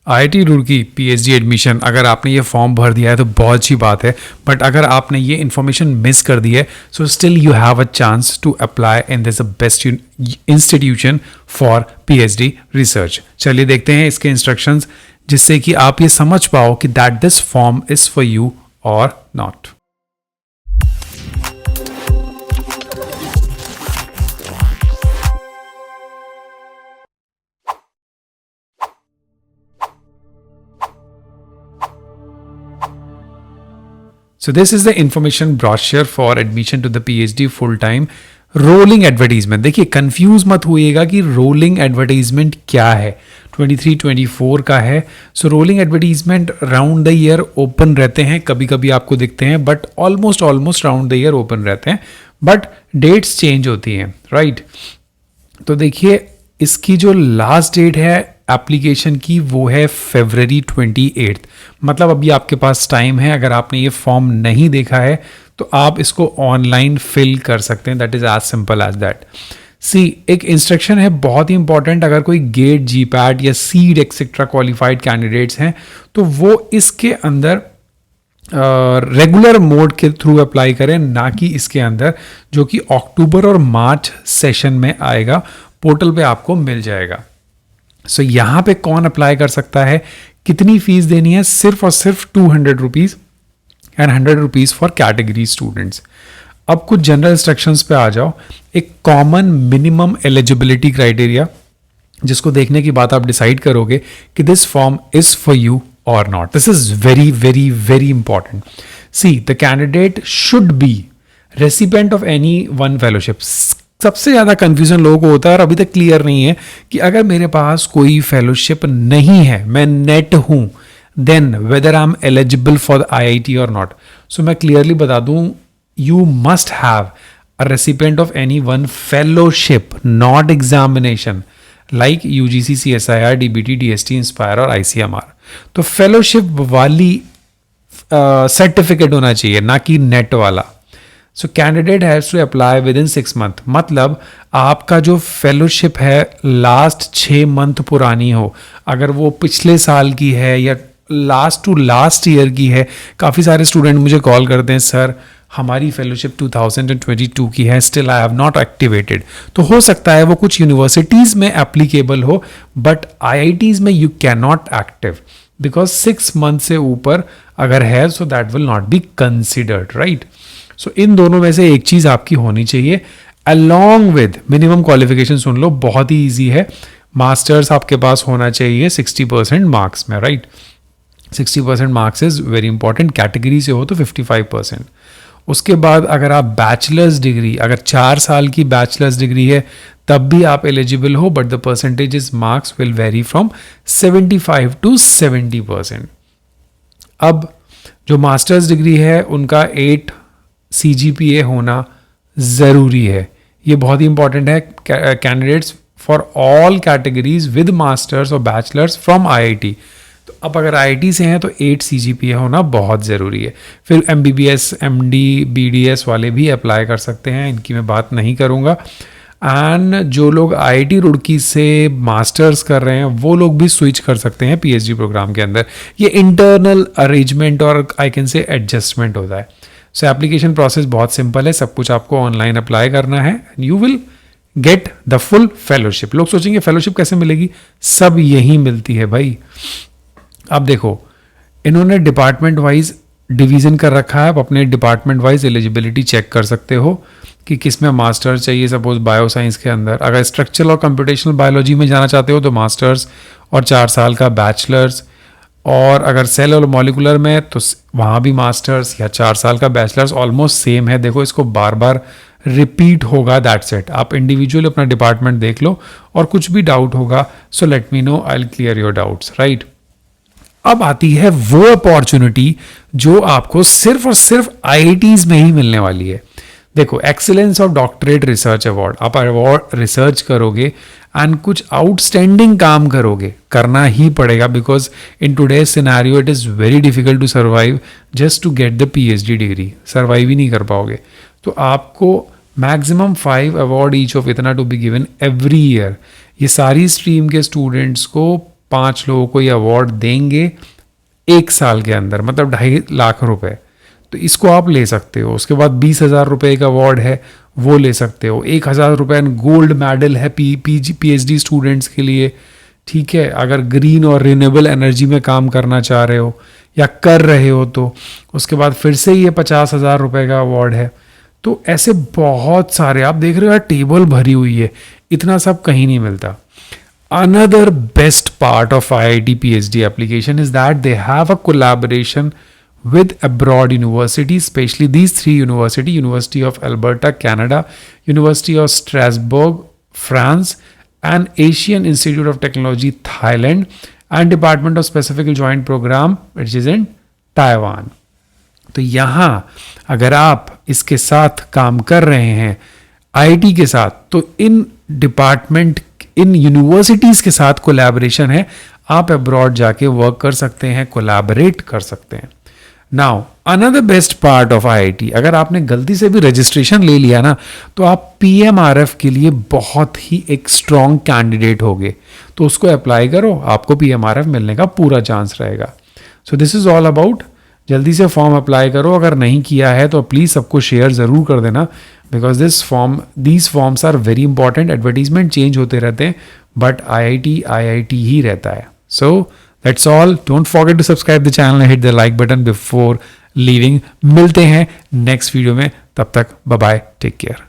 IIT Roorkee PhD admission, अगर आपने ये फॉर्म भर दिया है तो बहुत अच्छी बात है, बट अगर आपने ये इन्फॉर्मेशन मिस कर दी है so still you have a chance to apply in this best institution for PhD research. चलिए देखते हैं इसके इंस्ट्रक्शंस, जिससे कि आप ये समझ पाओ कि that this form is for you और not. So this is the information brochure for admission to the PhD full time rolling advertisement। देखिए कंफ्यूज मत होइएगा कि रोलिंग एडवर्टीजमेंट क्या है, 23-24 का है। So rolling advertisement round the year open रहते हैं, कभी कभी आपको दिखते हैं but almost round the year open रहते हैं, बट डेट्स चेंज होती हैं, राइट। तो देखिए इसकी जो लास्ट डेट है एप्लीकेशन की वो है February 28। मतलब अभी आपके पास टाइम है, अगर आपने ये फॉर्म नहीं देखा है तो आप इसको ऑनलाइन फिल कर सकते हैं, that is as simple as that. See एक इंस्ट्रक्शन है बहुत ही इंपॉर्टेंट, अगर कोई गेट, जीपैट या सीड एक्सेट्रा क्वालिफाइड कैंडिडेट्स हैं तो वो इसके अंदर रेगुलर मोड के थ्रू अप्लाई करें, ना कि इसके अंदर, जो कि अक्टूबर और मार्च सेशन में आएगा, पोर्टल पे आपको मिल जाएगा। सो यहाँ पे कौन अप्लाई कर सकता है, कितनी फीस देनी है, सिर्फ और सिर्फ 200 rupees and 100 rupees for category students. अब कुछ जनरल इंस्ट्रक्शंस पे आ जाओ। एक कॉमन मिनिमम एलिजिबिलिटी क्राइटेरिया, जिसको देखने की बात आप डिसाइड करोगे कि this form is for you और not. This is very very very important. See the candidate should be recipient of any one fellowship. सबसे ज़्यादा कंफ्यूजन लोगों को होता है और अभी तक क्लियर नहीं है कि अगर मेरे पास कोई फेलोशिप नहीं है, मैं नेट हूं, then whether I am eligible for the IIT और नॉट। सो मैं क्लियरली बता दूं, you must have a recipient of any one fellowship, not examination, like UGC, CSIR, DBT, DST, INSPIRE और आईसीएमआर। तो फेलोशिप वाली certificate होना चाहिए, ना कि नेट वाला। So candidate has to apply within 6 month. मतलब आपका जो फेलोशिप है लास्ट 6 मंथ पुरानी हो, अगर वो पिछले साल की है या लास्ट टू लास्ट ईयर की है। काफ़ी सारे स्टूडेंट मुझे कॉल करते हैं, सर हमारी फेलोशिप 2022 की है, still I have not activated. तो हो सकता है वो कुछ यूनिवर्सिटीज़ में एप्लीकेबल हो, बट आईआईटीज़ में you can not active, because 6 month से ऊपर अगर है so that will not be considered, right. So इन दोनों में से एक चीज़ आपकी होनी चाहिए, अलॉन्ग विद मिनिमम क्वालिफिकेशन। सुन लो, बहुत ही ईजी है। मास्टर्स आपके पास होना चाहिए 60% मार्क्स में, right. 60% marks is very important. Category से हो तो 55%। उसके बाद अगर आप बैचलर्स डिग्री, अगर 4 साल की बैचलर्स डिग्री है तब भी आप एलिजिबल हो, but the percentages marks will very from 75 to 70%। अब जो मास्टर्स डिग्री है उनका 8 CGPA होना ज़रूरी है। ये बहुत ही इंपॉर्टेंट है। Candidates for all categories with masters और बैचलर्स फ्रॉम आईआईटी। तो अब अगर आईआईटी से हैं तो 8 CGPA होना बहुत ज़रूरी है। फिर MBBS, MD, BDS वाले भी अप्लाई कर सकते हैं, इनकी मैं बात नहीं करूँगा। एंड जो लोग आईआईटी रुड़की से मास्टर्स कर रहे हैं वो लोग भी स्विच कर सकते हैं पीएचडी प्रोग्राम के अंदर। ये इंटरनल अरेंजमेंट और आई कैन से एडजस्टमेंट होता है। सो एप्लीकेशन प्रोसेस बहुत सिंपल है, सब कुछ आपको ऑनलाइन अप्लाई करना है, you will get the full fellowship. लोग सोचेंगे फेलोशिप कैसे मिलेगी, सब यही मिलती है भाई। अब देखो, इन्होंने डिपार्टमेंट वाइज डिवीजन कर रखा है, आप अपने डिपार्टमेंट वाइज एलिजिबिलिटी चेक कर सकते हो कि किस में मास्टर्स चाहिए। सपोज बायोसाइंस के अंदर अगर स्ट्रक्चरल और कंप्यूटेशनल बायोलॉजी में जाना चाहते हो तो मास्टर्स और 4 साल का बैचलर्स, और अगर सेल और मॉलिकुलर में तो वहाँ भी मास्टर्स या 4 साल का बैचलर्स, ऑलमोस्ट सेम है। देखो इसको बार बार रिपीट होगा, दैट्स इट। आप इंडिविजुअल अपना डिपार्टमेंट देख लो, और कुछ भी डाउट होगा so let me know, I will clear your doubts, right. अब आती है वो अपॉर्चुनिटी जो आपको सिर्फ और सिर्फ आईआईटीज में ही मिलने वाली है। देखो, excellence of doctorate research award, आप अवार्ड रिसर्च करोगे एंड कुछ आउटस्टैंडिंग काम करोगे, करना ही पड़ेगा, because in today's scenario it is very difficult to survive just to get the PhD degree. Survive ही नहीं कर पाओगे। तो आपको मैक्सिमम 5 अवार्ड ईच ऑफ इतना to be given every year. ये सारी स्ट्रीम के स्टूडेंट्स को 5 लोगों को ये अवार्ड देंगे 1 साल के अंदर, मतलब 2.5 लाख रुपए। तो इसको आप ले सकते हो। उसके बाद 20,000 रुपये का अवार्ड है, वो ले सकते हो। 1,000 रुपये गोल्ड मेडल है PhD स्टूडेंट्स के लिए, ठीक है, अगर ग्रीन और रिन्यूएबल एनर्जी में काम करना चाह रहे हो या कर रहे हो तो। उसके बाद फिर से ये 50,000 रुपये का अवार्ड है। तो ऐसे बहुत सारे आप देख रहे हो यार, टेबल भरी हुई है, इतना सब कहीं नहीं मिलता। Another best part of IIT PhD application is that they have a collaboration with abroad universities, especially these 3 universities: University of Alberta, Canada; University of Strasbourg, France; and Asian Institute of Technology, Thailand; and Department of Specific Joint Program, which is in Taiwan. तो यहाँ अगर आप इसके साथ काम कर रहे हैं IIT के साथ, तो इन डिपार्टमेंट, इन यूनिवर्सिटीज़ के साथ कोलैबोरेशन है, आप अब्रॉड जाके वर्क कर सकते हैं, कोलैबोरेट कर सकते हैं। Now another best part of IIT, अगर आपने गलती से भी रजिस्ट्रेशन ले लिया ना, तो आप PMRF के लिए बहुत ही एक स्ट्रॉन्ग कैंडिडेट होगे, तो उसको अप्लाई करो, आपको PMRF मिलने का पूरा चांस रहेगा। So this is all about, जल्दी से फॉर्म अप्लाई करो। अगर नहीं किया है तो प्लीज़ सबको शेयर ज़रूर कर देना, because these forms are very important. Advertisement change होते रहते हैं, बट IIT ही रहता है। So that's all, don't forget to subscribe the channel, hit the like button before leaving. मिलते हैं नेक्स्ट वीडियो में, तब तक बाय बाय, टेक केयर।